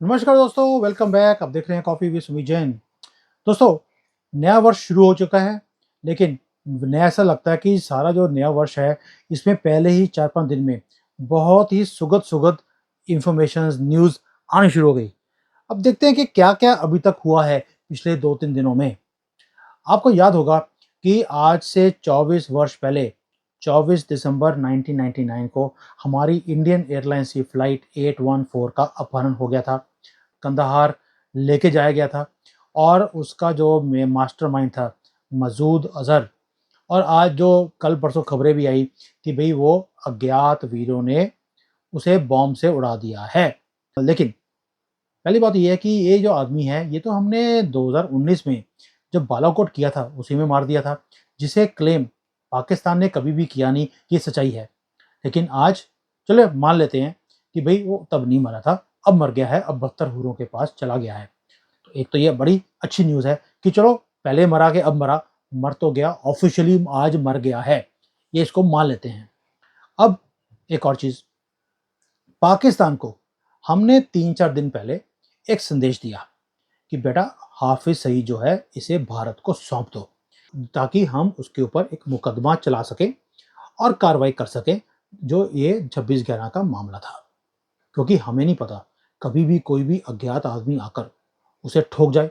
नमस्कार दोस्तों, welcome back. अब देख रहे हैं कॉफी विद सुमित जैन। दोस्तों, नया वर्ष शुरू हो चुका है, लेकिन नया ऐसा लगता है कि सारा जो नया वर्ष है, इसमें पहले ही 4-5 दिन में बहुत ही सुगद-सुगद इन्फॉर्मेशंस, न्यूज़ आनी शुरू हो गई। अब देखते हैं कि क्या-क्या अभी तक हुआ है पिछले 2-3 दिनों में। आपको याद होगा कि आज से 24 वर्ष पहले 24 दिसंबर 1999 को हमारी इंडियन एयरलाइंस की फ्लाइट 814 का अपहरण हो गया था। कंधार लेके जाया गया था और उसका जो मास्टरमाइंड था मसूद अजहर। और आज जो कल परसों खबरें भी आई कि भाई वो अज्ञात वीरों ने उसे बॉम्ब से उड़ा दिया है। लेकिन पहली बात ये है कि ये जो आदमी है, ये तो हमने 2019 में जब बालाकोट किया था उसी में मार दिया था, जिसे क्लेम पाकिस्तान ने कभी भी किया नहीं कि ये सच्चाई है। लेकिन आज चलो मान लेते हैं कि भाई वो तब नहीं मरा था, अब मर गया है, अब बख्तर हूरों के पास चला गया है। तो एक तो ये बड़ी अच्छी न्यूज़ है कि चलो पहले मरा के अब मरा, मर तो गया, ऑफिशियली आज मर गया है, ये इसको मान लेते हैं। अब एक और चीज़, पाकिस्तान को हमने 3-4 दिन पहले एक संदेश दिया कि बेटा हाफिज सईद जो है इसे भारत को सौंप दो, ताकि हम उसके ऊपर एक मुकदमा चला सकें और कार्रवाई कर सकें, जो ये 26/11 का मामला था। क्योंकि हमें नहीं पता, कभी भी कोई भी अज्ञात आदमी आकर उसे ठोक जाए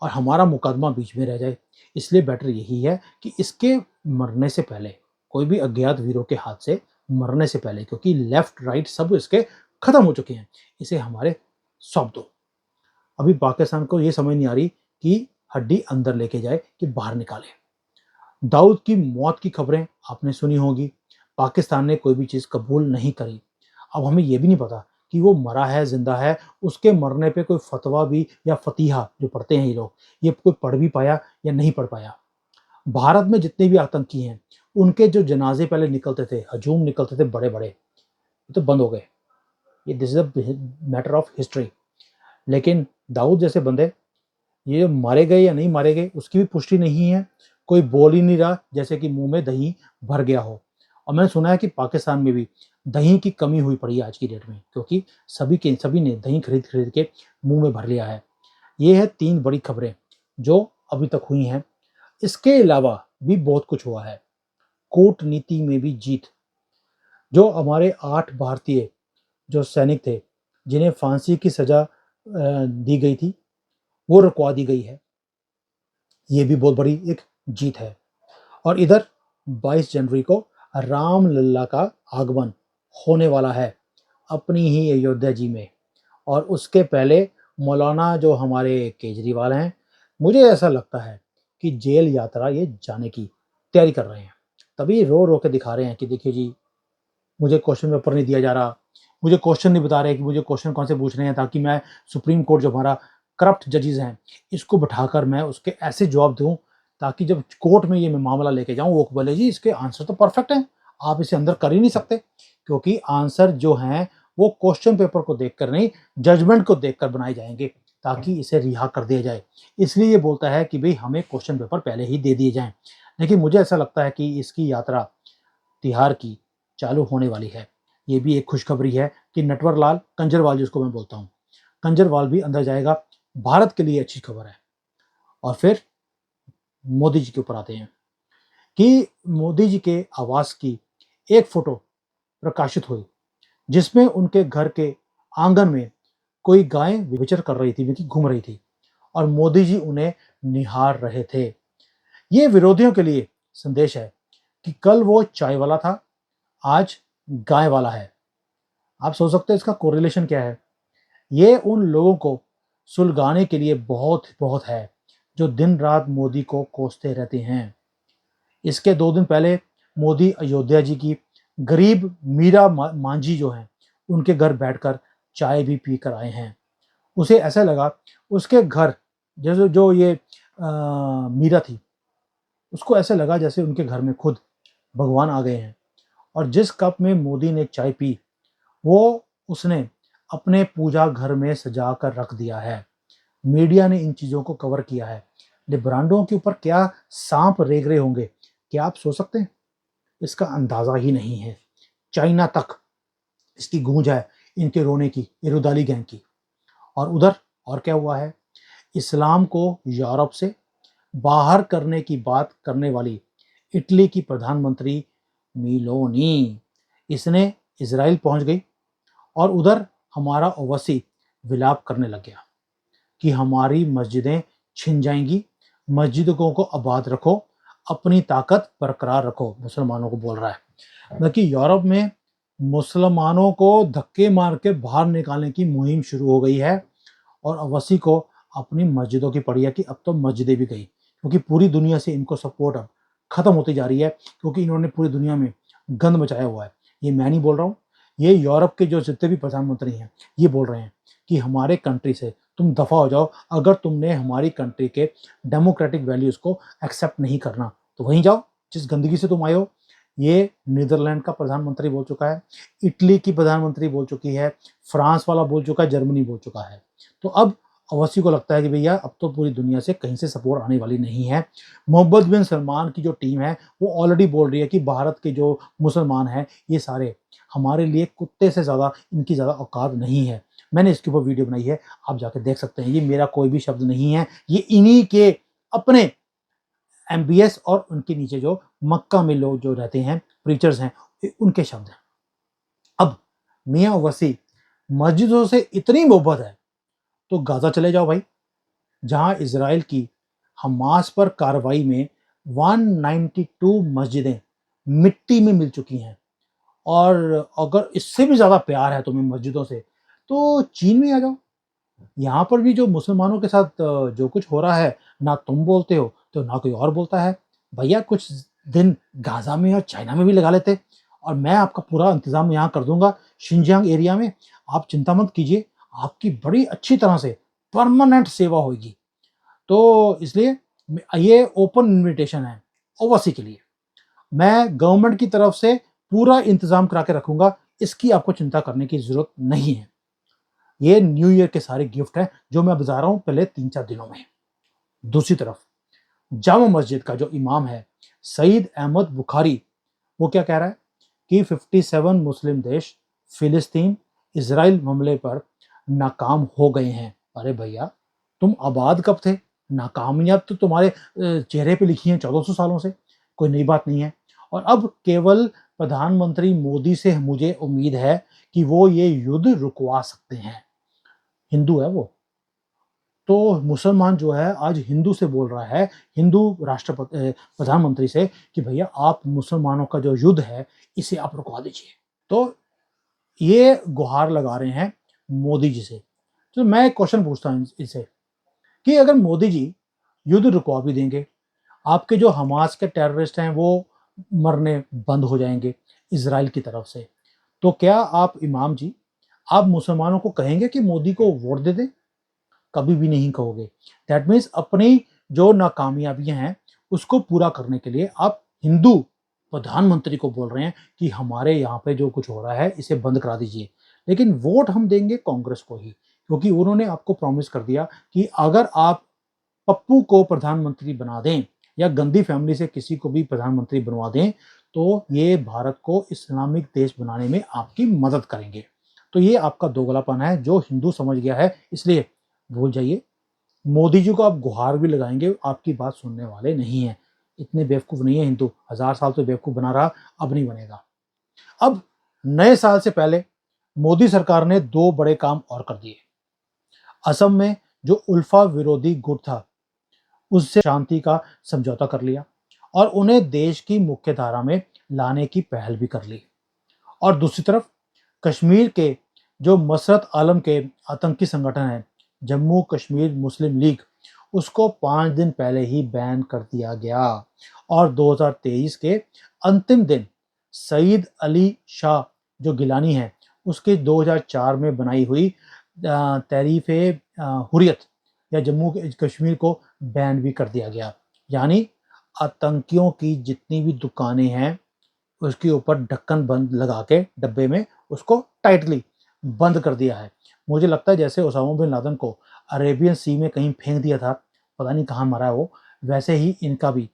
और हमारा मुकदमा बीच में रह जाए। इसलिए बेटर यही है कि इसके मरने से पहले, कोई भी अज्ञात वीरों के हाथ से मरने से पहले, क्योंकि लेफ्ट राइट सब इसके खत्म हो चुके हैं, इसे हमारे सौंप दो। अभी पाकिस्तान को ये समझ नहीं आ रही कि हड्डी अंदर लेके जाए कि बाहर निकाले। दाऊद की मौत की खबरें आपने सुनी होगी, पाकिस्तान ने कोई भी चीज़ कबूल नहीं करी। अब हमें ये भी नहीं पता कि वो मरा है, जिंदा है, उसके मरने पे कोई फतवा भी या फतीहा जो पढ़ते हैं ये लोग, ये कोई पढ़ भी पाया या नहीं पढ़ पाया। भारत में जितने भी आतंकी हैं, उनके जो जनाजे पहले निकलते थे, हजूम निकलते थे बड़े बड़े, ये तो बंद हो गए। ये this is a matter of history. लेकिन दाऊद जैसे बंदे, ये मारे गए या नहीं मारे गए उसकी भी पुष्टि नहीं है। कोई बोल ही नहीं रहा, जैसे कि मुंह में दही भर गया हो। और मैंने सुना है कि पाकिस्तान में भी दही की कमी हुई पड़ी है आज की डेट में, क्योंकि सभी ने दही खरीद खरीद के मुंह में भर लिया है। ये है 3 बड़ी खबरें जो अभी तक हुई हैं। इसके अलावा भी बहुत कुछ हुआ है। कूटनीति में भी जीत। जो हमारे 8 भारतीय जो सैनिक थे, जिन्हें फांसी की सजा दी गई थी, वो रुकवा दी गई है। ये भी बहुत बड़ी एक जीत है। और इधर 22 जनवरी को रामलला का आगमन होने वाला है अपनी ही अयोध्या जी में। और उसके पहले मौलाना जो हमारे केजरीवाल हैं, मुझे ऐसा लगता है कि जेल यात्रा ये जाने की तैयारी कर रहे हैं। तभी रो रो के दिखा रहे हैं कि देखिए जी, मुझे क्वेश्चन पेपर नहीं दिया जा रहा, मुझे क्वेश्चन नहीं बता रहे कि मुझे क्वेश्चन कौन से पूछ रहे हैं, ताकि मैं सुप्रीम कोर्ट जो हमारा करप्ट जजेस हैं, इसको बिठाकर मैं उसके ऐसे जवाब दूं, ताकि जब कोर्ट में ये मैं मामला लेके जाऊं, वो बोले जी इसके आंसर तो परफेक्ट हैं, आप इसे अंदर कर ही नहीं सकते। क्योंकि आंसर जो हैं वो क्वेश्चन पेपर को देखकर नहीं, जजमेंट को देखकर बनाए जाएंगे, ताकि इसे रिहा कर दिया जाए। इसलिए ये बोलता है कि भाई हमें क्वेश्चन पेपर पहले ही दे दिए जाएं। लेकिन मुझे ऐसा लगता है कि इसकी यात्रा तिहाड़ की चालू होने वाली है। ये भी एक खुशखबरी है कि नटवरलाल कंजरवाल, जिसको मैं बोलता हूँ, कंजरवाल भी अंदर जाएगा। भारत के लिए अच्छी खबर है। और फिर मोदी जी के ऊपर आते हैं कि मोदी जी के आवास की एक फोटो प्रकाशित हुई, जिसमें उनके घर के आंगन में कोई गाय विचर कर रही थी, घूम रही थी, और मोदी जी उन्हें निहार रहे थे। ये विरोधियों के लिए संदेश है कि कल वो चाय वाला था, आज गाय वाला है। आप सोच सकते हैं इसका कोरिलेशन क्या है। ये उन लोगों को सुलगाने के लिए बहुत बहुत है, जो दिन रात मोदी को कोसते रहते हैं। इसके 2 दिन पहले मोदी अयोध्या जी की गरीब मीरा मांझी जो हैं, उनके घर बैठकर चाय भी पी कर आए हैं। उसे ऐसा लगा उसके घर, जैसे जो ये मीरा थी, उसको ऐसा लगा जैसे उनके घर में खुद भगवान आ गए हैं। और जिस कप में मोदी ने चाय पी, वो उसने अपने पूजा घर में सजा कर रख दिया है। मीडिया ने इन चीज़ों को कवर किया है। लिब्रांडों के ऊपर क्या सांप रेंग रहे होंगे, क्या आप सोच सकते हैं? इसका अंदाज़ा ही नहीं है। चाइना तक इसकी गूंज है, इनके रोने की, ये रुदाली गैंग की। और उधर और क्या हुआ है, इस्लाम को यूरोप से बाहर करने की बात करने वाली इटली की प्रधानमंत्री मिलोनी, इसने इजराइल पहुंच गई और उधर हमारा ओवैसी विलाप करने लग गया कि हमारी मस्जिदें छिन जाएंगी, मस्जिदों को आबाद रखो, अपनी ताकत बरकरार रखो, मुसलमानों को बोल रहा है। मतलब कि यूरोप में मुसलमानों को धक्के मार के बाहर निकालने की मुहिम शुरू हो गई है और ओवैसी को अपनी मस्जिदों की पड़ी है कि अब तो मस्जिदें भी गई, क्योंकि पूरी दुनिया से इनको सपोर्ट अब खत्म होती जा रही है, क्योंकि इन्होंने पूरी दुनिया में गंद मचाया हुआ है। ये मैं नहीं बोल रहा हूँ, ये यूरोप के जो जितने भी प्रधानमंत्री हैं ये बोल रहे हैं कि हमारे कंट्री से तुम दफा हो जाओ, अगर तुमने हमारी कंट्री के डेमोक्रेटिक वैल्यूज को एक्सेप्ट नहीं करना तो वहीं जाओ जिस गंदगी से तुम आए हो। ये नीदरलैंड का प्रधानमंत्री बोल चुका है, इटली की प्रधानमंत्री बोल चुकी है, फ्रांस वाला बोल चुका है, जर्मनी बोल चुका है। तो अब ओवैसी को लगता है कि भैया अब तो पूरी दुनिया से कहीं से सपोर्ट आने वाली नहीं है। मोहम्मद बिन सलमान की जो टीम है वो ऑलरेडी बोल रही है कि भारत के जो मुसलमान हैं ये सारे हमारे लिए कुत्ते से ज़्यादा, इनकी ज़्यादा औकात नहीं है। मैंने इसके ऊपर वीडियो बनाई है, आप जाके देख सकते हैं। ये मेरा कोई भी शब्द नहीं है, ये इन्हीं के अपने MBS और उनके नीचे जो मक्का में लोग जो रहते हैं, प्रीचर्स हैं, उनके शब्द हैं। अब मियाँ ओवैसी मस्जिदों से इतनी मोहब्बत है तो गाजा चले जाओ भाई, जहां इजराइल की हमास पर कार्रवाई में 192 मस्जिदें मिट्टी में मिल चुकी हैं। और अगर इससे भी ज्यादा प्यार है तुम्हें मस्जिदों से तो चीन में आ जाओ। यहाँ पर भी जो मुसलमानों के साथ जो कुछ हो रहा है, ना तुम बोलते हो तो ना कोई और बोलता है। भैया कुछ दिन गाजा में और चाइना में भी लगा लेते और मैं आपका पूरा इंतजाम यहाँ कर दूंगा शिनजियांग एरिया में। आप चिंता मत कीजिए, आपकी बड़ी अच्छी तरह से परमानेंट सेवा होगी। तो इसलिए ये ओपन इनविटेशन है ओवैसी के लिए। मैं गवर्नमेंट की तरफ से पूरा इंतजाम करा के रखूंगा, इसकी आपको चिंता करने की जरूरत नहीं है। ये न्यू ईयर के सारे गिफ्ट हैं जो मैं बता रहा हूं पहले 3-4 दिनों में। दूसरी तरफ जामा मस्जिद का जो इमाम है सईद अहमद बुखारी, वो क्या कह रहा है कि 57 मुस्लिम देश फिलिस्तीन इजराइल मामले पर नाकाम हो गए हैं। अरे भैया तुम आबाद कब थे? नाकामयाब तो तुम्हारे चेहरे पे लिखी है 1400 सालों से, कोई नई बात नहीं है। और अब केवल प्रधानमंत्री मोदी से मुझे उम्मीद है कि वो ये युद्ध रुकवा सकते हैं। हिंदू है वो, तो मुसलमान जो है आज हिंदू से बोल रहा है, हिंदू राष्ट्रपति प्रधानमंत्री से कि भैया आप मुसलमानों का जो युद्ध है इसे आप रुकवा दीजिए। तो ये गुहार लगा रहे हैं मोदी जी से। तो मैं एक क्वेश्चन पूछता हूँ इसे कि अगर मोदी जी युद्ध रुकवा भी देंगे, आपके जो हमास के टेररिस्ट हैं वो मरने बंद हो जाएंगे इजराइल की तरफ से, तो क्या आप इमाम जी आप मुसलमानों को कहेंगे कि मोदी को वोट दे दें? कभी भी नहीं कहोगे। दैट मीन्स अपनी जो नाकामयाबियां हैं उसको पूरा करने के लिए आप हिंदू प्रधानमंत्री को बोल रहे हैं कि हमारे यहाँ पे जो कुछ हो रहा है इसे बंद करा दीजिए। लेकिन वोट हम देंगे कांग्रेस को ही, क्योंकि उन्होंने आपको प्रॉमिस कर दिया कि अगर आप पप्पू को प्रधानमंत्री बना दें या गंदी फैमिली से किसी को भी प्रधानमंत्री बनवा दें तो ये भारत को इस्लामिक देश बनाने में आपकी मदद करेंगे। तो ये आपका दोगलापन है जो हिंदू समझ गया है, इसलिए भूल जाइए। मोदी जी को आप गुहार भी लगाएंगे, आपकी बात सुनने वाले नहीं है। इतने बेवकूफ नहीं है हिंदू, 1000 साल तो बेवकूफ बना रहा, अब नहीं बनेगा। अब नए साल से पहले मोदी सरकार ने 2 बड़े काम और कर दिए। असम में जो उल्फा विरोधी गुट था उससे शांति का समझौता कर लिया और उन्हें देश की मुख्य धारा में लाने की पहल भी कर ली। और दूसरी तरफ कश्मीर के जो मसरत आलम के आतंकी संगठन है जम्मू कश्मीर मुस्लिम लीग, उसको 5 दिन पहले ही बैन कर दिया गया। और 2023 के अंतिम दिन सईद अली शाह जो गिलानी है उसके 2004 में बनाई हुई तहरीफ हुर्रियत या जम्मू कश्मीर को बैन भी कर दिया गया। यानी आतंकियों की जितनी भी दुकानें हैं उसके ऊपर ढक्कन बंद लगा के डब्बे में उसको टाइटली बंद कर दिया है। मुझे लगता है जैसे ओसामा बिन लादेन को अरेबियन सी में कहीं फेंक दिया था, पता नहीं कहाँ मरा है वो, वैसे ही इनका भी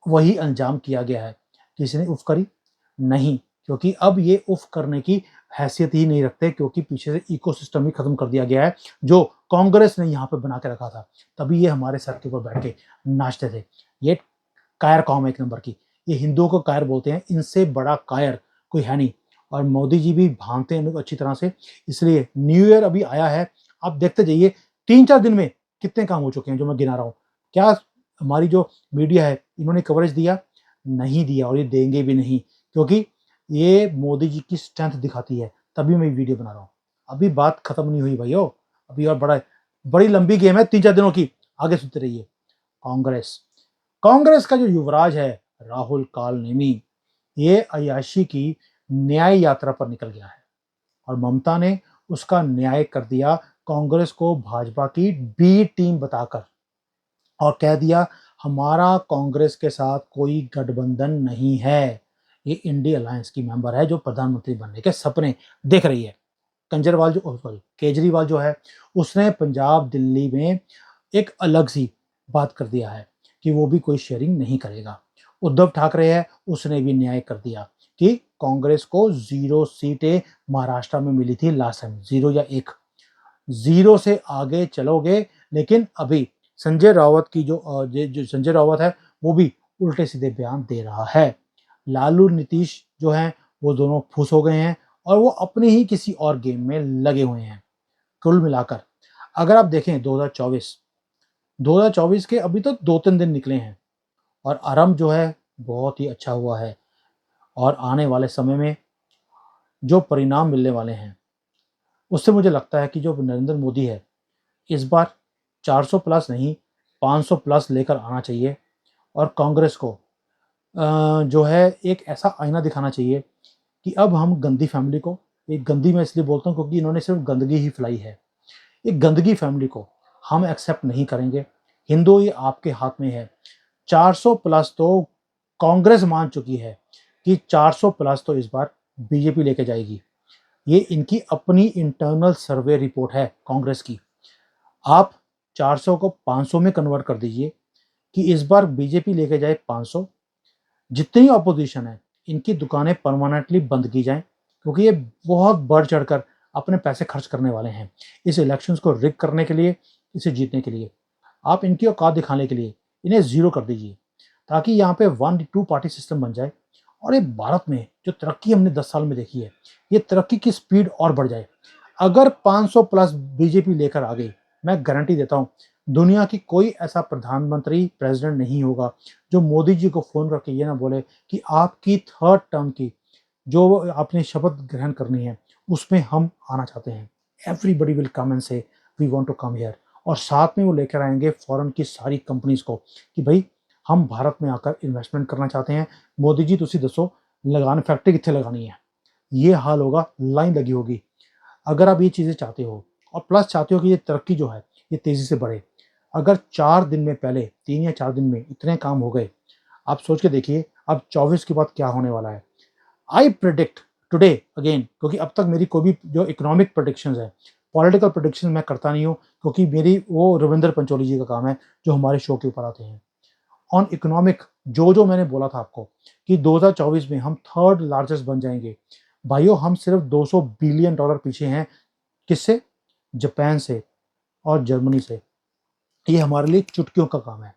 वही अंजाम किया गया है। किसी ने उफ करी नहीं, क्योंकि अब ये उफ करने की हैसियत ही नहीं रखते, क्योंकि पीछे से इकोसिस्टम ही खत्म कर दिया गया है जो कांग्रेस ने यहाँ पे बना के रखा था। तभी ये हमारे सर के ऊपर बैठ के नाचते थे। ये कायर कौम है एक नंबर की, ये हिंदुओं को कायर बोलते हैं, इनसे बड़ा कायर कोई है नहीं। और मोदी जी भी भांगते हैं लोग अच्छी तरह से, इसलिए न्यू ईयर अभी आया है, आप देखते जाइए 3-4 दिन में कितने काम हो चुके हैं जो मैं गिना रहा हूँ। क्या हमारी जो मीडिया है इन्होंने कवरेज दिया? नहीं दिया, और ये देंगे भी नहीं, क्योंकि ये मोदी जी की स्ट्रेंथ दिखाती है, तभी मैं वीडियो बना रहा हूँ। अभी बात खत्म नहीं हुई भाइयों, अभी और बड़ी लंबी गेम है 3-4 दिनों की, आगे सुनते रहिए। कांग्रेस कांग्रेस का जो युवराज है राहुल कालनेमी, ये अय्याशी की न्याय यात्रा पर निकल गया है, और ममता ने उसका न्याय कर दिया कांग्रेस को भाजपा की बी टीम बताकर, और कह दिया हमारा कांग्रेस के साथ कोई गठबंधन नहीं है। ये इंडिया अलायंस की मेंबर है जो प्रधानमंत्री बनने के सपने देख रही है। केजरीवाल जो है उसने पंजाब दिल्ली में एक अलग सी बात कर दिया है कि वो भी कोई शेयरिंग नहीं करेगा। उद्धव ठाकरे है, उसने भी न्याय कर दिया कि कांग्रेस को 0 सीटें महाराष्ट्र में मिली थी लास्ट टाइम, 0 या 1, 0 से आगे चलोगे। लेकिन अभी संजय रावत की जो संजय रावत है वो भी उल्टे सीधे बयान दे रहा है। लालू नीतीश जो हैं वो दोनों फूस हो गए हैं और वो अपने ही किसी और गेम में लगे हुए हैं। कुल मिलाकर अगर आप देखें 2024 के अभी तो 2-3 दिन निकले हैं और आरंभ जो है बहुत ही अच्छा हुआ है, और आने वाले समय में जो परिणाम मिलने वाले हैं उससे मुझे लगता है कि जो नरेंद्र मोदी है इस बार 400 प्लस नहीं 500 प्लस लेकर आना चाहिए, और कांग्रेस को जो है एक ऐसा आईना दिखाना चाहिए कि अब हम गंदी फैमिली को, एक गंदी मैं इसलिए बोलता हूँ क्योंकि इन्होंने सिर्फ गंदगी ही फैलाई है, एक गंदगी फैमिली को हम एक्सेप्ट नहीं करेंगे। हिंदू ये आपके हाथ में है। 400 प्लस तो कांग्रेस मान चुकी है कि 400 प्लस तो इस बार बीजेपी लेके जाएगी। ये इनकी अपनी इंटरनल सर्वे रिपोर्ट है कांग्रेस की। आप 400 को 500 में कन्वर्ट कर दीजिए कि इस बार बीजेपी लेके जाए 500। जितनी ऑपोजिशन है इनकी दुकानें परमानेंटली बंद की जाएं, क्योंकि ये बहुत बढ़ चढ़कर अपने पैसे खर्च करने वाले हैं इस इलेक्शंस को रिग करने के लिए, इसे जीतने के लिए। आप इनकी औकात दिखाने के लिए इन्हें 0 कर दीजिए, ताकि यहाँ पे 1-2 पार्टी सिस्टम बन जाए, और ये भारत में जो तरक्की हमने 10 साल में देखी है ये तरक्की की स्पीड और बढ़ जाए। अगर 500 प्लस बीजेपी लेकर आ गई, मैं गारंटी देता हूँ दुनिया की कोई ऐसा प्रधानमंत्री प्रेसिडेंट नहीं होगा जो मोदी जी को फोन करके ये ना बोले कि आपकी 3rd टर्म की जो आपने शपथ ग्रहण करनी है उसमें हम आना चाहते हैं। Everybody will come and say we want to come here, और साथ में वो लेकर आएंगे फॉरेन की सारी कंपनीज को कि भाई हम भारत में आकर इन्वेस्टमेंट करना चाहते हैं। मोदी जी तुसी दसो लगान फैक्ट्री कितने लगानी है, ये हाल होगा, लाइन लगी होगी। अगर आप ये चीज़ें चाहते हो और प्लस चाहते हो कि ये तरक्की जो है ये तेज़ी से बढ़े, अगर 4 दिन में, पहले 3 या 4 दिन में इतने काम हो गए, आप सोच के देखिए अब 24 के बाद क्या होने वाला है। आई प्रिडिक्ट टुडे अगेन, क्योंकि अब तक मेरी कोई भी जो इकोनॉमिक प्रोडिक्शंस है, पॉलिटिकल प्रोडिक्शन मैं करता नहीं हूँ, क्योंकि मेरी वो रविंद्र पंचोली जी का काम है जो हमारे शो के ऊपर आते हैं। ऑन इकोनॉमिक जो मैंने बोला था आपको कि 2024 में हम 3rd लार्जेस्ट बन जाएंगे, भाइयों हम सिर्फ $200 बिलियन पीछे हैं। किससे? जापान से और जर्मनी से। ये हमारे लिए चुटकियों का काम है।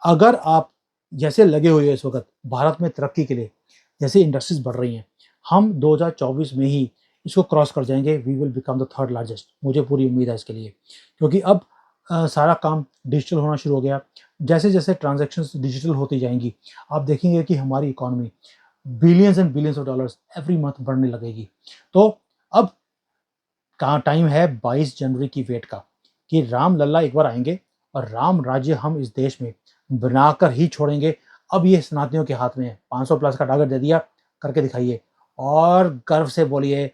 अगर आप जैसे लगे हुए हैं इस वक्त भारत में तरक्की के लिए, जैसे इंडस्ट्रीज बढ़ रही हैं, हम 2024 में ही इसको क्रॉस कर जाएंगे। We will become the 3rd largest, मुझे पूरी उम्मीद है इसके लिए, क्योंकि अब सारा काम डिजिटल होना शुरू हो गया। जैसे जैसे ट्रांजैक्शंस डिजिटल होती जाएंगी, आप देखेंगे कि हमारी economy billions and billions of dollars every month बढ़ने लगेगी। तो अब कहाँ टाइम है 22 जनवरी की वेट का, कि राम लल्ला एक बार आएंगे और राम राज्य हम इस देश में बनाकर ही छोड़ेंगे। अब ये सनातनियों के हाथ में है। 500 प्लस का टारगेट दे दिया, करके दिखाइए और गर्व से बोलिए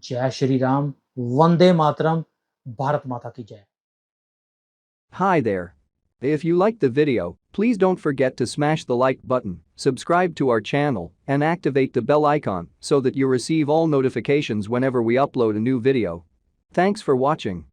जय श्री राम, वंदे मातरम, भारत माता की जय। Hi there. If you liked the video, please don't forget to smash the like button, subscribe to our channel, and activate the bell icon so that you receive all notifications whenever we upload a new video. Thanks for watching.